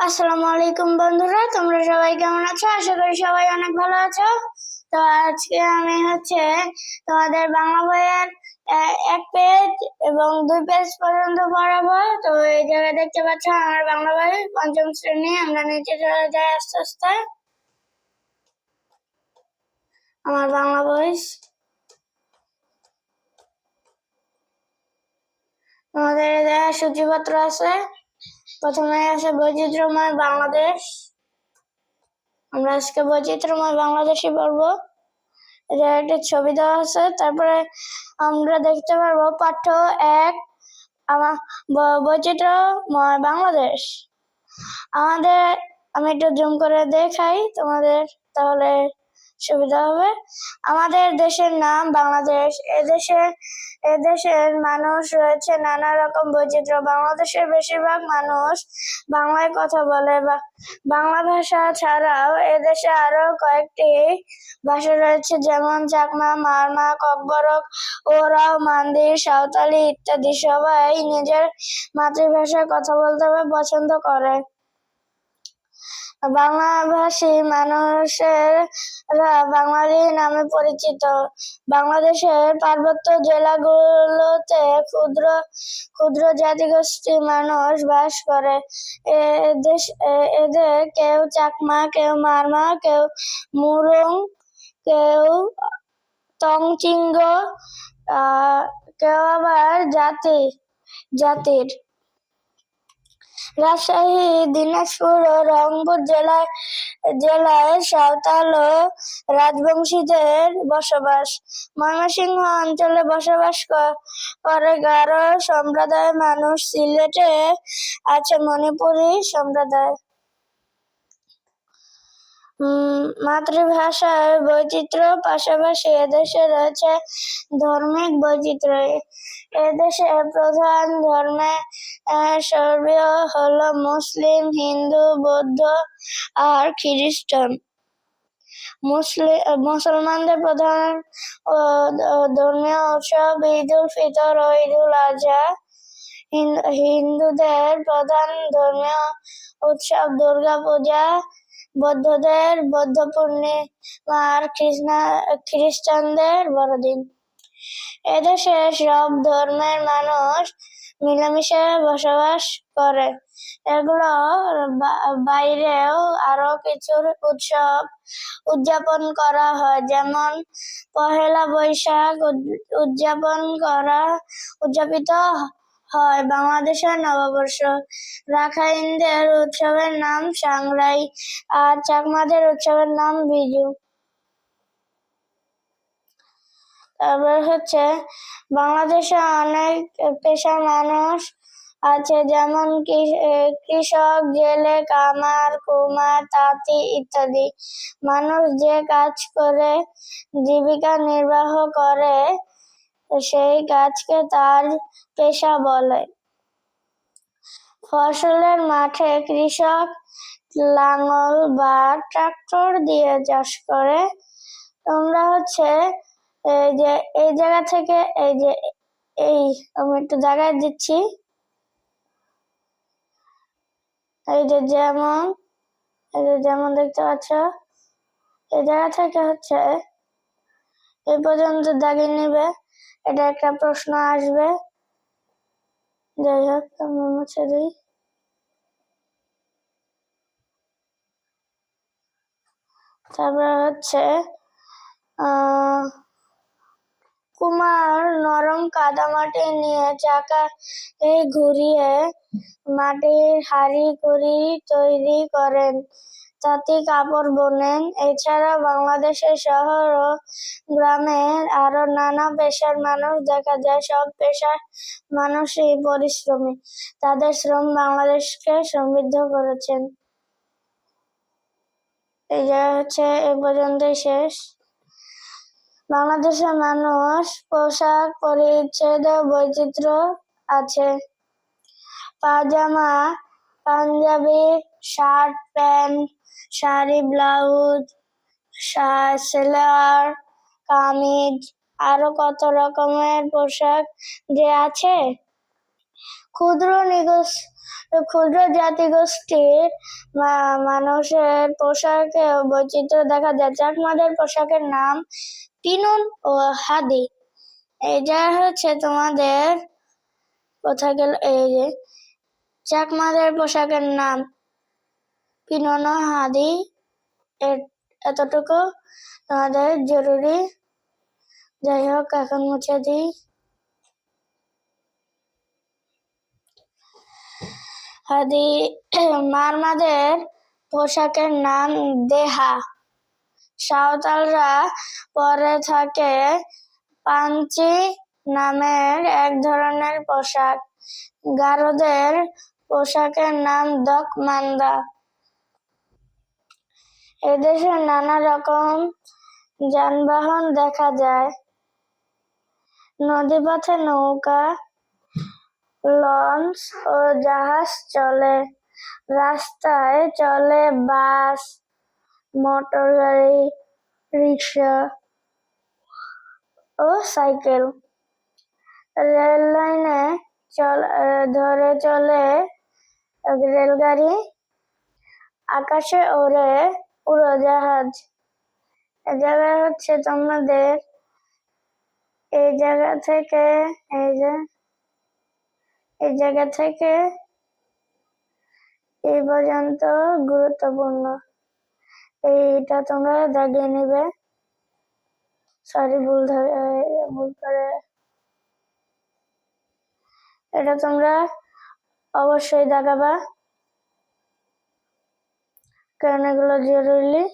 আসসালামু আলাইকুম বন্ধুরা, তোমরা সবাই কেমন আছো? আশা করি সবাই অনেক ভালো আছো। তো আজকে আমি তোমাদের বাংলা বইয়ের এক পেজ এবং 2 পেজ পর্যন্ত পড়াবো। তো এই জায়গায় দেখতে পাচ্ছ আমার বাংলা বই পঞ্চম শ্রেণী। আমরা নিচে চলে যাই আস্তে আস্তে। আমার বাংলা বই তোমাদের সূচিপত্র আছে। প্রথমে আছে বৈচিত্র্যময় বাংলাদেশ। আমরা আজকে বৈচিত্র্যময় বাংলাদেশই পড়বো। এটা একটা ছবি দেওয়া আছে। তারপরে আমরা দেখতে পারবো পাঠ্য 1 আমার বৈচিত্র্যময় বাংলাদেশ। আমি একটু জুম করে দেখাই তোমাদের, তাহলে সুবিধা হবে। আমাদের দেশের নাম বাংলাদেশ। এদেশের মানুষ রয়েছে নানা রকম বৈচিত্র্য। বাংলাদেশের বেশিরভাগ মানুষ বাংলায় কথা বলে। বাংলা ভাষা ছাড়াও এদেশে আরো কয়েকটি ভাষা রয়েছে, যেমন চাকমা, মারমা, ককবরক, ওরাও, মান্দি, সাঁওতালি ইত্যাদি। সবাই নিজের মাতৃভাষায় কথা বলতে পছন্দ করে। বাংলাভাষী মানুষেরা বাঙালি নামে পরিচিত। বাংলাদেশের পার্বত্য জেলাগুলোতে ক্ষুদ্র ক্ষুদ্র জাতিগোষ্ঠী মানুষ বাস করে। এদের কেউ চাকমা, কেউ মারমা, কেউ মুরং, কেউ তংচিঙ্গ, কেউ আবার জাতির। রাজশাহী, দিনাজপুর ও রংপুর জেলায় সাঁওতাল ও রাজবংশীদের বসবাস। ময়মনসিংহ অঞ্চলে বসবাস করে গারো সম্প্রদায়ের মানুষ। সিলেটে আছে মণিপুরী সম্প্রদায়। মাতৃভাষার বৈচিত্র্য পাশাপাশি এদেশে রয়েছে ধর্মিক বৈচিত্র্য। এদেশে প্রধান ধর্মীয় হলো মুসলিম, হিন্দু, বৌদ্ধ আর খ্রিস্টান। মুসলমানদের প্রধান ধর্মীয় উৎসব ঈদ-উল ফিতর ও ঈদ-উল আযহা। হিন্দুদের প্রধান ধর্মীয় উৎসব দুর্গা পূজা, বৌদ্ধদের বৌদ্ধ পূর্ণিমা আর খ্রিস্টানদের বড়দিন। এদেশে সব ধর্মের মানুষ মিলেমিশে বসবাস করে। এগুলোর বাইরেও আরো কিছু উৎসব উদযাপন করা হয়, যেমন পহেলা বৈশাখ উদযাপিত হয় বাংলাদেশের নববর্ষ। রাখাইনদের উৎসবের নাম সাংরাই আর চাকমাদের উৎসবের নাম বিজু। তারপর বাংলাদেশে অনেক পেশার মানুষ আছে, যেমন কৃষক, জেলে, কামার, কুমার, তাঁতি ইত্যাদি। মানুষ যে কাজ করে জীবিকা নির্বাহ করে সেই কাজকে তার পেশা বলে। ফসলের মাঠে কৃষক লাঙল বা ট্রাক্টর দিয়ে চাষ করে। তোমরা এই জায়গা থেকে আমি একটু জায়গায় দিচ্ছি। যেমন দেখতে পাচ্ছ, এই জায়গা থেকে এই পর্যন্ত দাগিয়ে নিবে। এটা একটা প্রশ্ন আসবে। যাই হোক, আমি মুছে দিই। তারপর কুমার নরম কাদামাটি নিয়ে চাকা ঘুরিয়ে মাটির হাঁড়ি কুড়ি তৈরি করেন। তাঁতি কাপড় বোনেন। এছাড়া বাংলাদেশের শহর ও গ্রামে আরো নানা পেশার মানুষ দেখা যায়। সব পেশার মানুষই পরিশ্রমী। তাদের শ্রম বাংলাদেশকে সমৃদ্ধ করেছেন। এই জায়গা এ পর্যন্তই শেষ। বাংলাদেশের মানুষ পোশাক পরিচ্ছদ বৈচিত্র্য আছে। পাজামা, পাঞ্জাবি, shirt, pant, sari, blouse, salwar, kameez, আরো কত রকমের পোশাক যে আছে। ক্ষুদ্র ক্ষুদ্র জাতিগোষ্ঠীর মানুষের পোশাকে বৈচিত্র্য দেখা যায়। চাকমাদের পোশাকের নাম পিনন ও হাদি। এটা হচ্ছে তোমাদের কোথায় গেল, এই যে চাকমাদের পোশাকের নাম পিনন ও হাদি। এতটুকু তোমাদের জরুরি। যাই হোক, এখন মুছে দিই। হাদি মারমাদের পোশাকের নাম দেহা। সাঁওতালরা পরে থাকে পাঞ্চি নামের এক ধরনের পোশাক। গারোদের পোশাকের নাম দকমান্দা। এদেশে নানা রকম যানবাহন দেখা যায়। নদীপথে নৌকা, লঞ্চ ও জাহাজ চলে। রাস্তায় চলে বাস, মোটর গাড়ি, রিক্সা ও সাইকেল। রেল লাইনে ধরে চলে রেলগাড়ি। আকাশে ওড়ে উড়োজাহাজ। এই জায়গায় হচ্ছে তোমাদের এই জায়গা থেকে এই পর্যন্ত গুরুত্বপূর্ণ। এইটা তোমরা দাগিয়ে নিবে। সরি, ভুল করে। এটা তোমরা অবশ্যই দাগাবা, কারণ এগুলো জরুরি।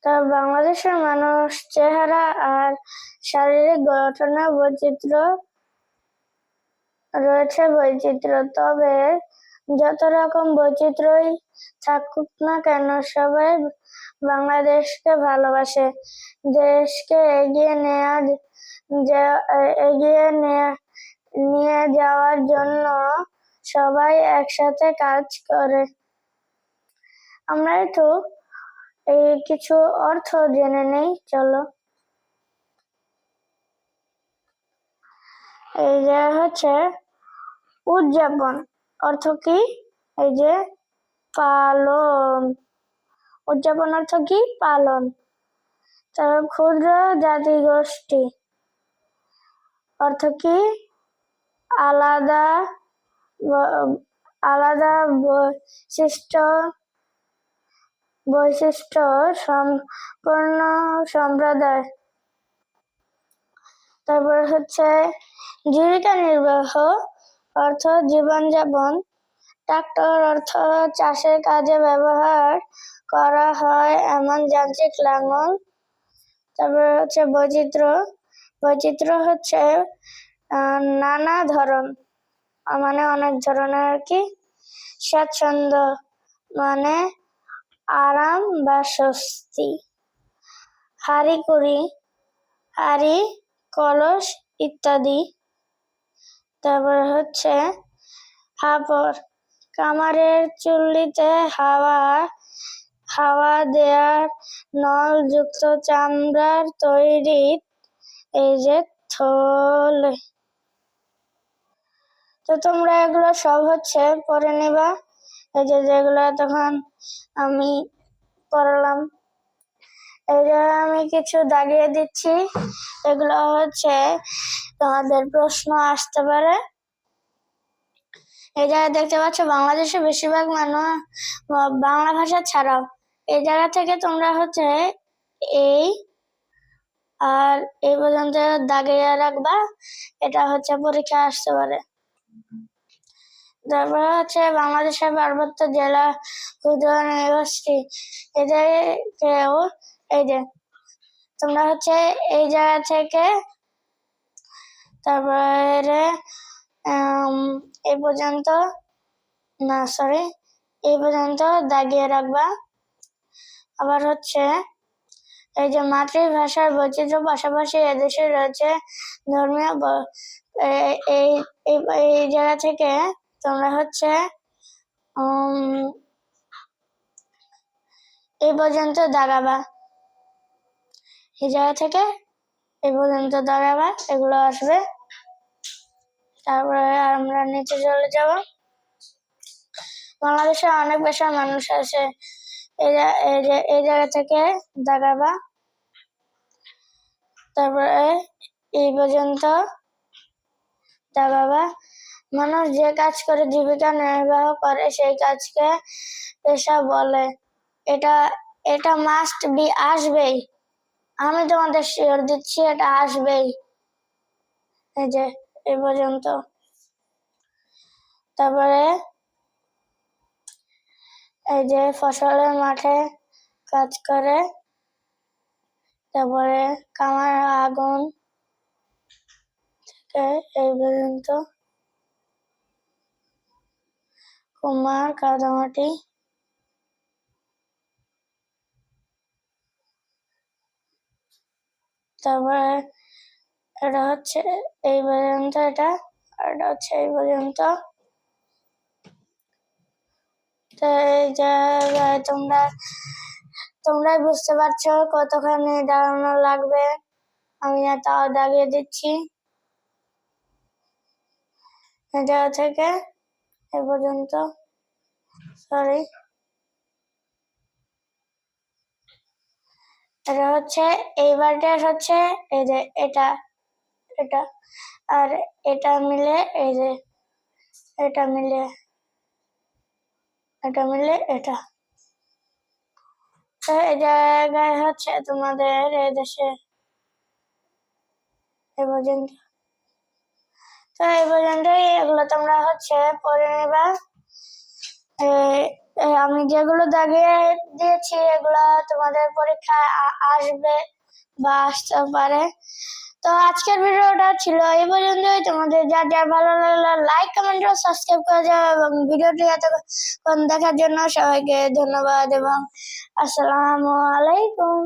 তবে বাংলাদেশের মানুষ চেহারা আর শারীরিক গঠনে বৈচিত্র্য। তবে যত রকম বৈচিত্র্যই থাকুক না কেন, সবাই বাংলাদেশকে ভালোবাসে। দেশকে এগিয়ে নিয়ে যাওয়ার জন্য সবাই একসাথে কাজ করে। আমরা একটু কিছু অর্থ জেনে নেই, চলো। এই যে হচ্ছে উদযাপন। অর্থ কি? এই যে পালন। উদযাপন অর্থ কি? পালন। তারপর ক্ষুদ্র জাতিগোষ্ঠী অর্থ কি? আলাদা বৈশিষ্ট্য সম্পন্ন সম্প্রদায়। তারপর হচ্ছে জীবিকা নির্বাহ অর্থ জীবনযাপন। ট্রাক্টর অর্থ চাষের কাজে ব্যবহার করা হয় এমন যান্ত্রিক লাঙল। তারপর হচ্ছে বৈচিত্র্য হচ্ছে নানা ধরন, মানে অনেক ধরনের আর কি। স্বাচ্ছন্দ্য মানে আরাম বা স্বস্তি। হাঁড়ি, কলস ইত্যাদি। তারপর হচ্ছে হাপর, কামারের চুল্লিতে হাওয়া দেয়ার নল যুক্ত চামড়ার তৈরি এই যে থলে। তো তোমরা এগুলো সব হচ্ছে পড়ে নিবা। এই যেগুলো তখন আমি পড়ালাম, এই যে আমি কিছু দাগিয়ে দিচ্ছি। এগুলো হচ্ছে তোমাদের প্রশ্ন আসতে পারে। এই জায়গায় দেখতে পাচ্ছ বাংলাদেশে বেশিরভাগ মানুষ বাংলা ভাষা ছাড়াও। এই জায়গা থেকে তোমরা হচ্ছে আর এই পর্যন্ত দাগিয়ে রাখবা। এটা হচ্ছে পরীক্ষা আসতে পারে। তারপরে হচ্ছে বাংলাদেশের পার্বত্য জেলা ক্ষুদ্র নৃগোষ্ঠী। এদেরকেও এই যে তোমরা হচ্ছে এই জায়গা থেকে তারপরে এই পর্যন্ত দাগিয়ে রাখবা। আবার হচ্ছে এই যে মাতৃভাষার বৈচিত্র্য পাশাপাশি এদেশে রয়েছে ধর্মীয়। এই জায়গা থেকে তোমরা হচ্ছে এই পর্যন্ত দাগাবা। এই জায়গা থেকে এই পর্যন্ত দাগাবা, এগুলো আসবে। তারপরে আমরা নিচে চলে যাব। বাংলাদেশে অনেক ভাষার মানুষ আছে, এই জায়গা থেকে দাগাবা। তারপরে এই পর্যন্ত দাগাবা। মানুষ যে কাজ করে জীবিকা নির্বাহ করে সেই কাজকে পেশা বলে। এটা মাস্ট বি, আসবেই। আমি তোমাদের শিওর দিচ্ছি, এটা আসবেই। এই যে এই পর্যন্ত। তারপরে এই যে ফসলের মাঠে কাজ করে। তারপরে কামার আগুন থেকে এই পর্যন্ত। কুমার কাদামাটি। তারপরে এটা হচ্ছে এই পর্যন্ত, এটা হচ্ছে এই পর্যন্ত। তো এই জায়গায় তোমরাই বুঝতে পারছো কতখানি দাঁড়ানো লাগবে। আমি তাও দাগিয়ে দিচ্ছি। এই জায়গা থেকে এ পর্যন্ত, সরি। এটা হচ্ছে এইবারটা হচ্ছে এই যে এটা আর এটা মিলে, এই যে এটা মিলে এটা। তো এই জায়গায় হচ্ছে তোমাদের এই দেশে এই পর্যন্ত। তো এই পর্যন্তই, এগুলো তোমরা হচ্ছে পড়ে নেবা। আমি যেগুলো দাগিয়ে দিয়েছি এগুলা তোমাদের পরীক্ষায় আসবে বা আসতে পারে। তো আজকের ভিডিওটা ছিল এই পর্যন্তই। তোমাদের যার যার ভালো লাগলো লাইক, কমেন্ট ও সাবস্ক্রাইব করে যাও, এবং ভিডিওটি এতক্ষণ দেখার জন্য সবাইকে ধন্যবাদ এবং আসসালামু আলাইকুম।